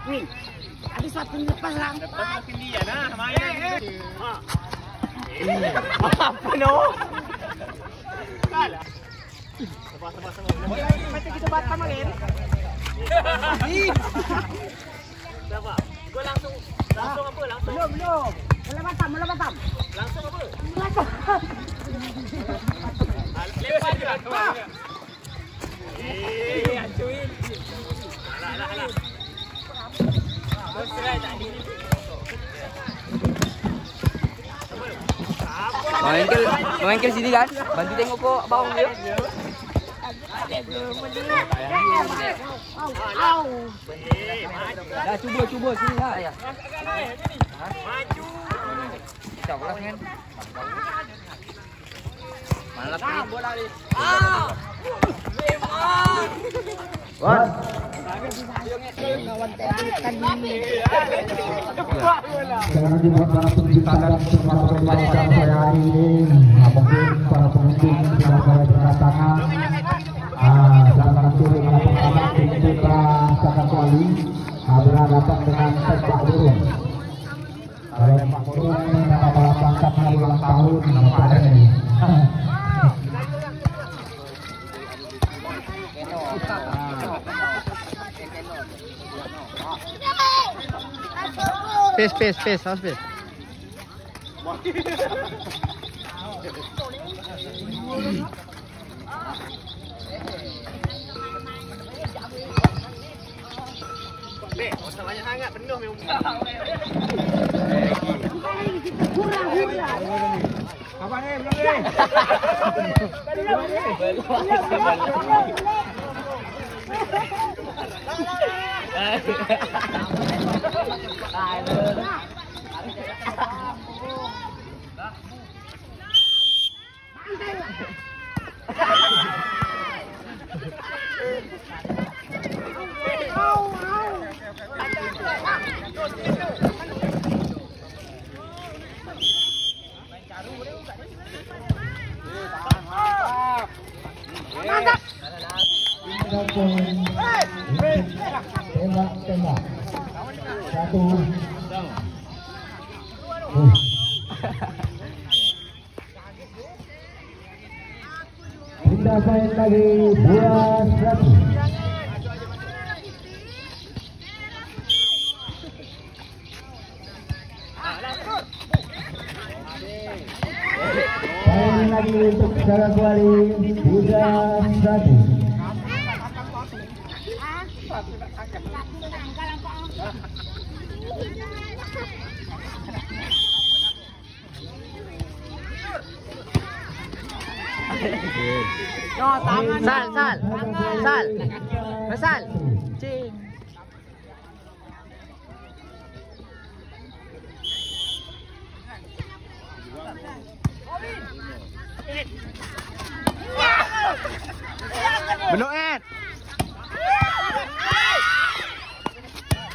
Wih, ada satu lepas lang. Lepas makin dia nah, main. Apa no? Kalah. Macam kita batam main. Siapa? Gua langsung apa? Langsung. Belum. Mula batam. Langsung apa? Batam. Lepas je. Acuin. Alah. Berserai tak ni. Bang Engkel sini kan? Bantu tengok kok abang dia. Dah cuba sini lah ya. Maju. Cak lah kan. Mana lagi? Bola ni. Wan. Jangan dibuat para pencipta dan termasuk pemain saya hari ini. Mungkin para pengunjung sudah mulai berdatangan. Jangan turun pada pertama tim Putra Saka Kuali berhadapan dengan Sepak Burung. Kalau Sepak Burung ini nama balap pangkat hari ulang tahun Bapak ini. Space, house space. Masalahnya sangat penuh memang. Hurra. Apa ni? Belum. Tembak. Satu. Pindah main lagi 2-1. Main lagi untuk Saka Kuali 3-1. No, tangan. Sal. Cing. Belok Ed.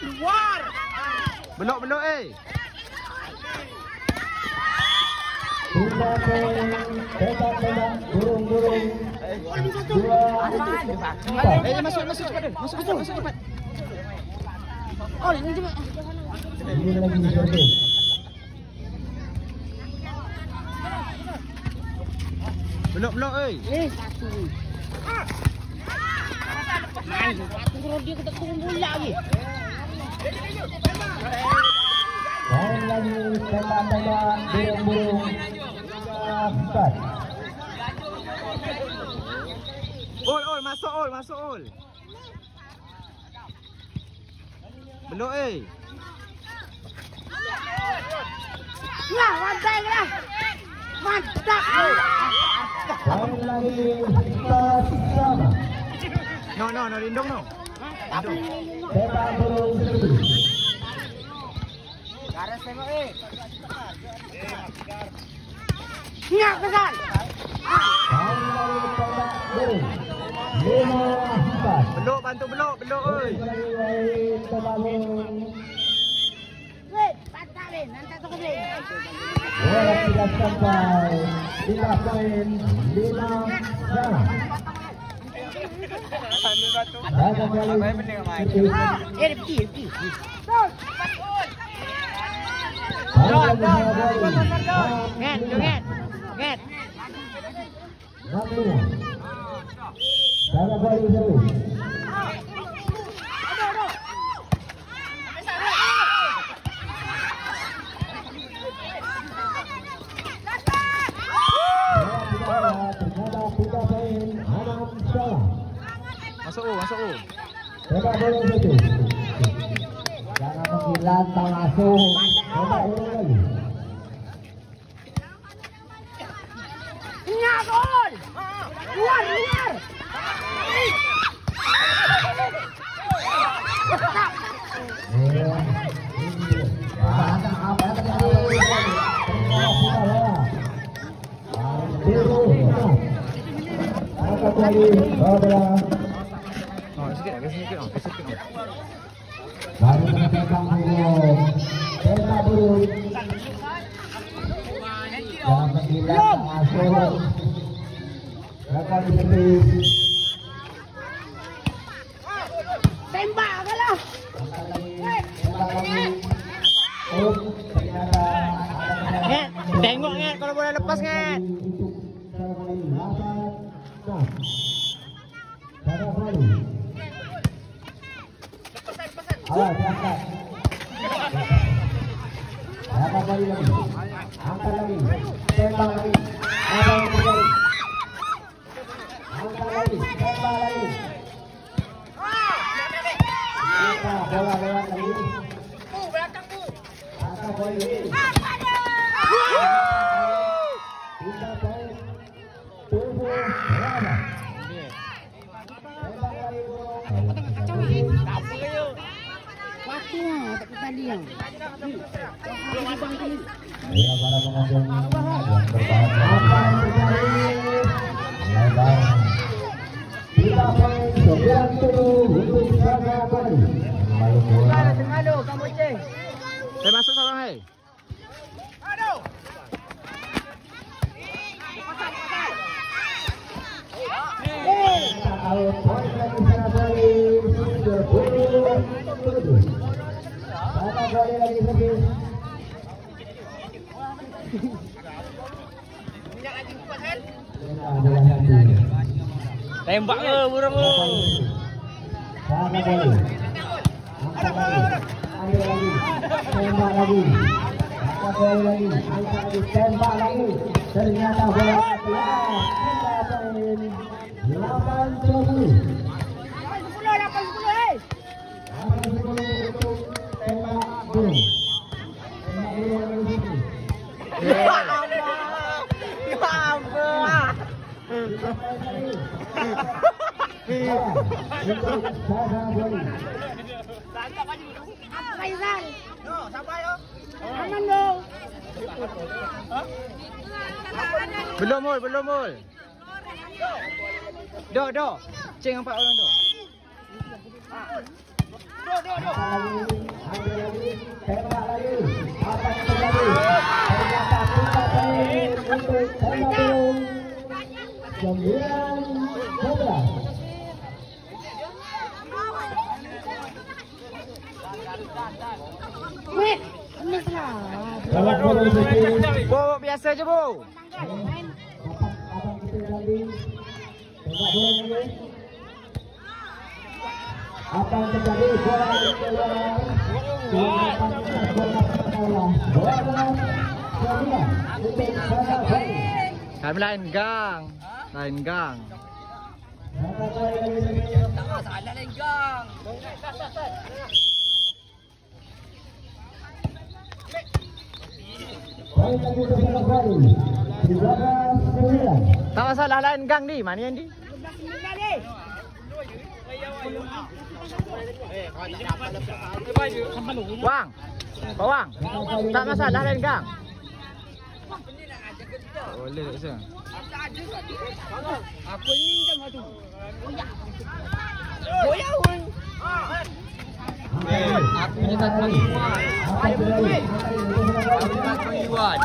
Keluar. Belok Tembak burung-burung. Masuk cepat. Oh, ini cepat. Ini lagi servis. Belok Satu. Tunggu dia kita turun bola lagi. Main lagi tembak burung-burung. 4. Ol, masuk ol. Belok Lah, mantap. Main lagi sama. No, lindung no. Tembak burung seribu. Garas tengok Siap kesan. Main lagi tembak burung 5-4. Belok oi. Tembak burung. Wait, patah Lin, nanti tu ke Bola tidak sampai. 5 poin 5 sama. Pergi. Nget. Masuk U. Coba boleh situ. Jangan menghilang tak masuk. Coba boleh lagi. Ingat gol. Luar. Baru menetapkan burung. Tembak burung. Jangan menghilang masuk. Kakak di Tembak kalah. Tengok Nget kalau boleh lepas Nget. Awas, angkat. Angkat lagi. Angkat lagi. Tembak lagi. Apa yang terjadi? Angkat lagi. Tembak lagi. Bola lewat lagi. Angkat bola lagi. 3 poin. 7 berapa? Waktunya tak pertandingan. Ya, para penonton yang bertahan. Apa yang terjadi? Lebar. 3 poin 97 untuk Saga Bali. Lalu bola. Halo, kamu cek. Saya masuk seorang hai. Out poin lagi Saga Bali. 37. Saga Bali lagi servis. Tembak ke burung lu. Saga Bali. Angkat lagi. Ambil lagi. Tembak lagi. Angkat bola lagi. Angkat lagi. Tembak lagi. Ternyata bola keluar. 3 poin. 8-10. 80. Tembak burung. Tembak burung lagi situ. Faizal. Aman dong. Belum mul. Dok. Ceng 4 orang dok. Ambil lagi, tembak lagi. Apa yang terjadi? Ternyata 3 poin untuk tembak burung. 9-11. Weh, mesra. Tembak burung servis. Bu, biasa je bu. Abang kita lagi. Tembak burung lagi. Apa yang terjadi? Bola lagi keluar. Bola 12-9 untuk Saga Bali. Kami lain gang. Saga Bali lagi servis. Poin lagi untuk Saga Bali. 13-9. Tak masalah lain gang ni. Mana yang di? Wang. Bawang. Tak masalah lain gang. Boleh tak sah? Aku ni jangan tu. Goyang. Aku ni tak bagi Wan. Aku tak bagi Wan.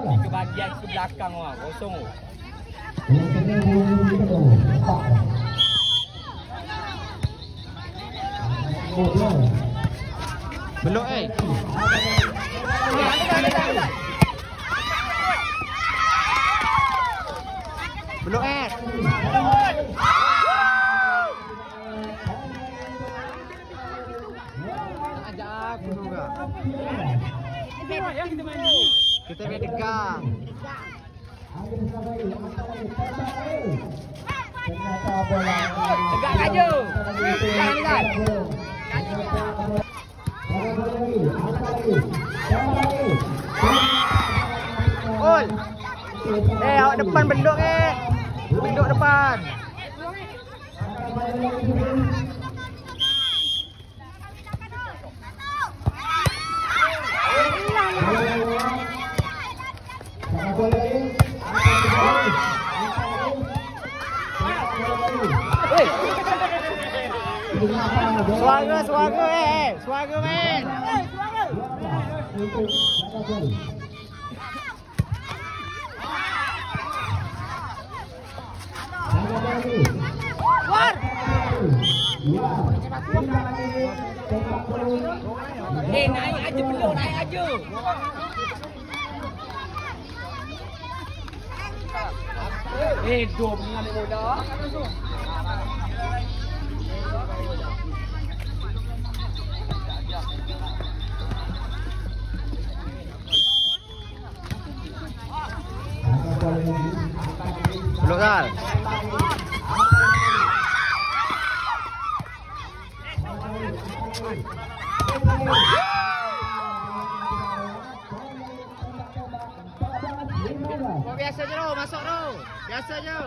Ke bahagian ke belakang orang. Kosong. Belok Belok ajak aku juga. Kita main tegang. Tegak laju. Jangan. Ol. Awak depan benduk Benduk depan. Suara men. Naik aja belum, naik aja. Dom dengan bola. Belok Sal. Biasa je Ro, masuk Ro. Biasa je.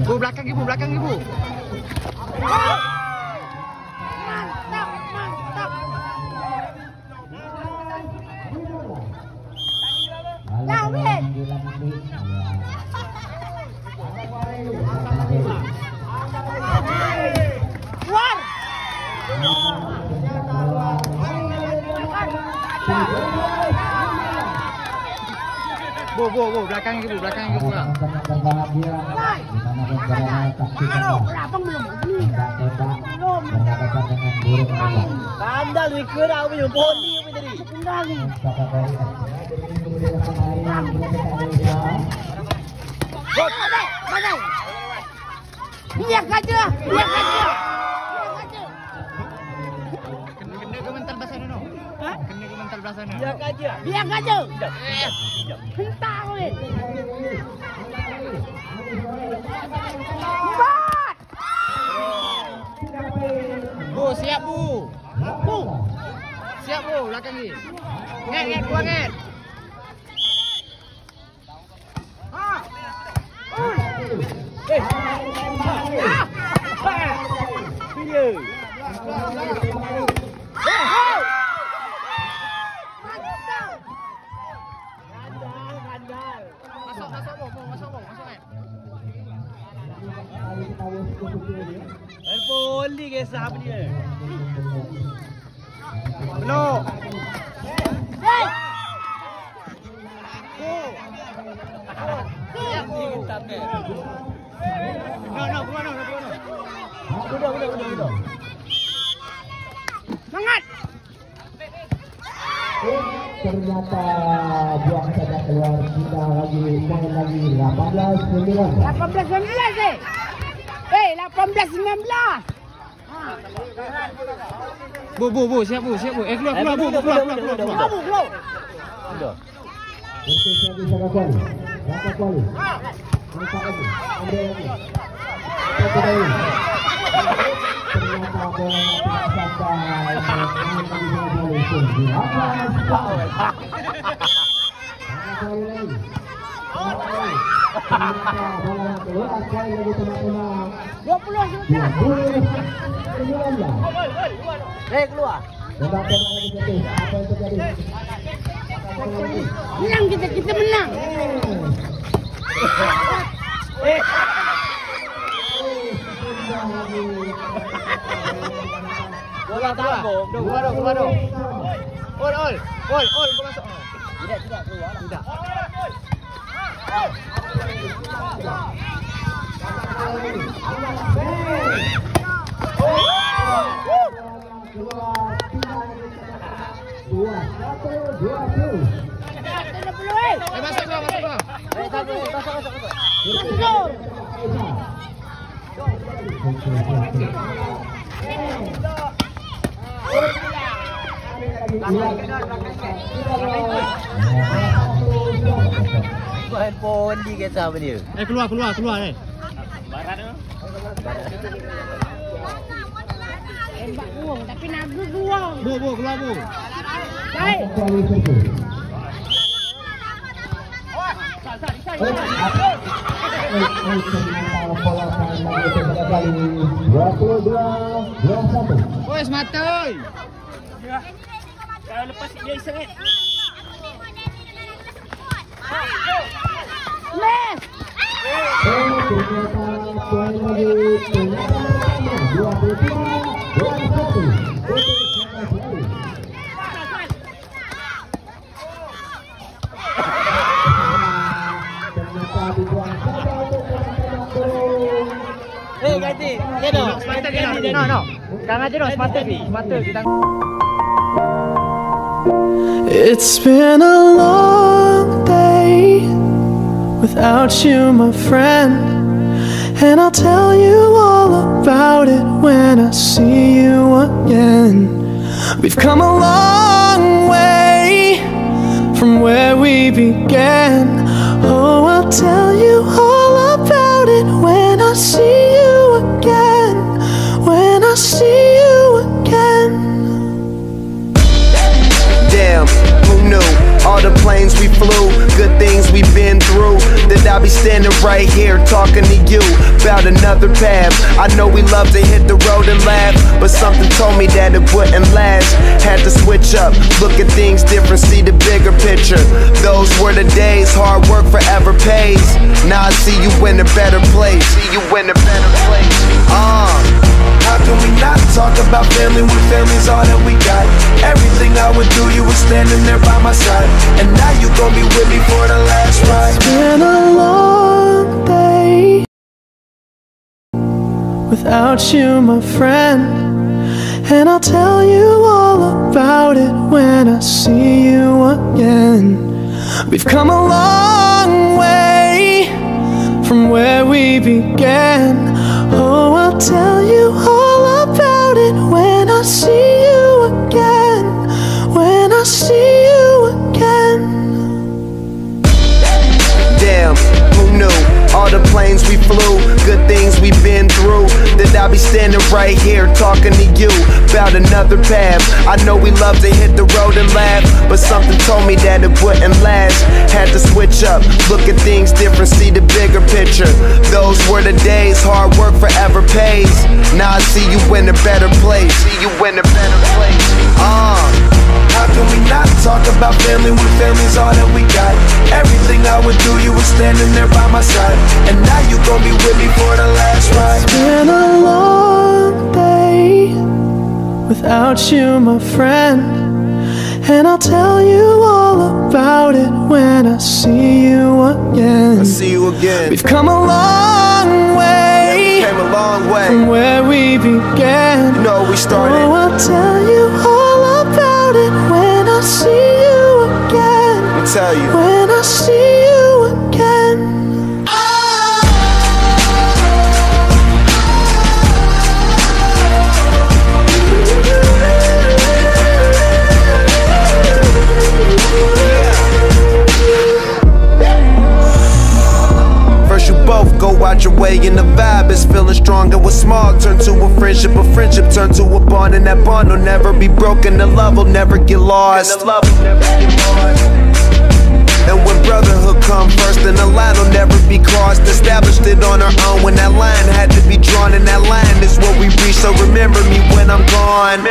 Bu belakang ibu. Mantap. Lawin. Keluar. Bu, belakang ibu lah. Berbahagia. Kenapa belum? Belum. Sandal ni kerau punya poni punya tadi. Tinggal ni. Badai. Biar kaca. Kena ke mental belah sana no. Hah? Kena ke mental belah sana. Biar kaca. Hentak kau ni. Empat. Bu, siap Bu. Siap Bu, belakang ni. Nget, buang nget. Masuk nget. Poli ke sahab dia. Belok. Siap ni kita ke. No, keluar. Udah. Semangat. Ternyata buang saja keluar. Kita main lagi 18-9. 18-19 eh. 18-19. Bu, siap Bu. Keluar Bu. Keluar. Untuk lagi Rangka kuali. Angkat lagi. Ambil lagi. Satu lagi. Ternyata bola sampai lagi. Ternyata bola keluar sekali lagi teman-teman. 20 sebentar. Eh, keluar. Menang kita menang. Bola tabung. Keluar dong. Ol, kau masuk. Tidak, keluar. Tidak. Handphone di kisah apa dia? Keluar eh. Tembak buang tapi naga buang. Keluar bu. Baik. Wes mati. Kalau lepas dia seret. Les. Ganti. No. Jangan aja dong, sepatu kita. It's been a long day without you, my friend, and I'll tell you all about it when I see you again. We've come a long way from where we began. Oh, I'll tell you all about it when I see you again. When I see you again. Damn, who knew? All the planes we flew, good things we've been through. That I'll be standing right here talking to you about another path. I know we love to hit the road and laugh, but something told me that it wouldn't last. Had to switch up, look at things different, see the bigger picture. Those were the days, hard work forever pays. Now I see you in a better place. How can we not talk about family when family's all that we got? Everything I would do, you were standing there by my side, and now you gon' be with me for the last ride. It's been a long day without you, my friend, and I'll tell you all about it when I see you again. We've come a long way from where we began. Oh, I'll tell you all about it when I see you again. When I see you again. Damn, who knew? All the planes we flew, good things we've been through. That I'll be standing right here talking to you about another path. I know we love to hit the road and laugh, but something told me that it wouldn't last. Had to switch up, look at things different, see the bigger picture. Those were the days, hard work forever pays. Now I see you in a better place. How can we not talk about family when family's all that we got? Everything I would do, you were standing there by my side, and now you gon' be with me for the last ride. It's been a long day without you, my friend, and I'll tell you all about it when I see you again. I see you again. We've come a long way, Came a long way from where we began. You know we started. Oh, I'll tell you all about it when I see you again. Let me tell you. When I see you again. First you both go out your way and the vibe is feeling stronger. What's small turn to a friendship turn to a bond, and that bond will never be broken. The love will never get lost. And when brotherhood come first, then the line will never be crossed. Established it on our own when that line had to be drawn, and that line is what we reach. So remember me when I'm gone.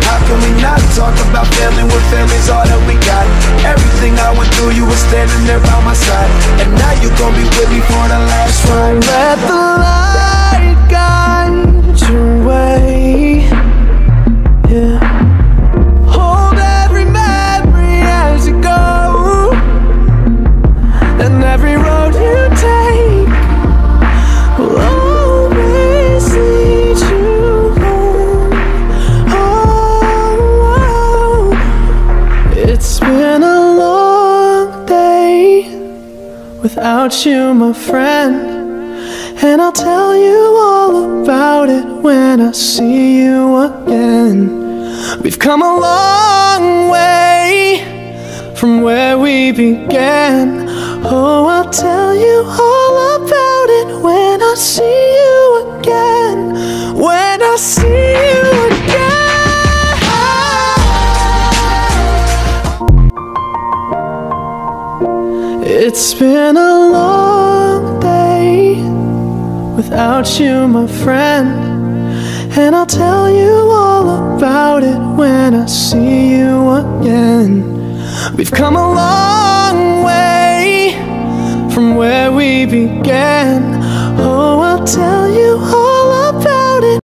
How can we not talk about family when family's all that we got? Everything I went through, you were standing there by my side, and now you gon' be with me for the last ride. Let the light guide your way. Yeah. Hold every memory as you go, and every road you take will always lead you home. Oh, it's been a long day without you, my friend, and I'll tell you all about it when I see you again. We've come a long way from where we began. Oh, I'll tell you all about it when I see you again. When I see you again. It's been a long day without you, my friend, and I'll tell you all about it when I see you again. We've come a long way from where we began. Oh, I'll tell you all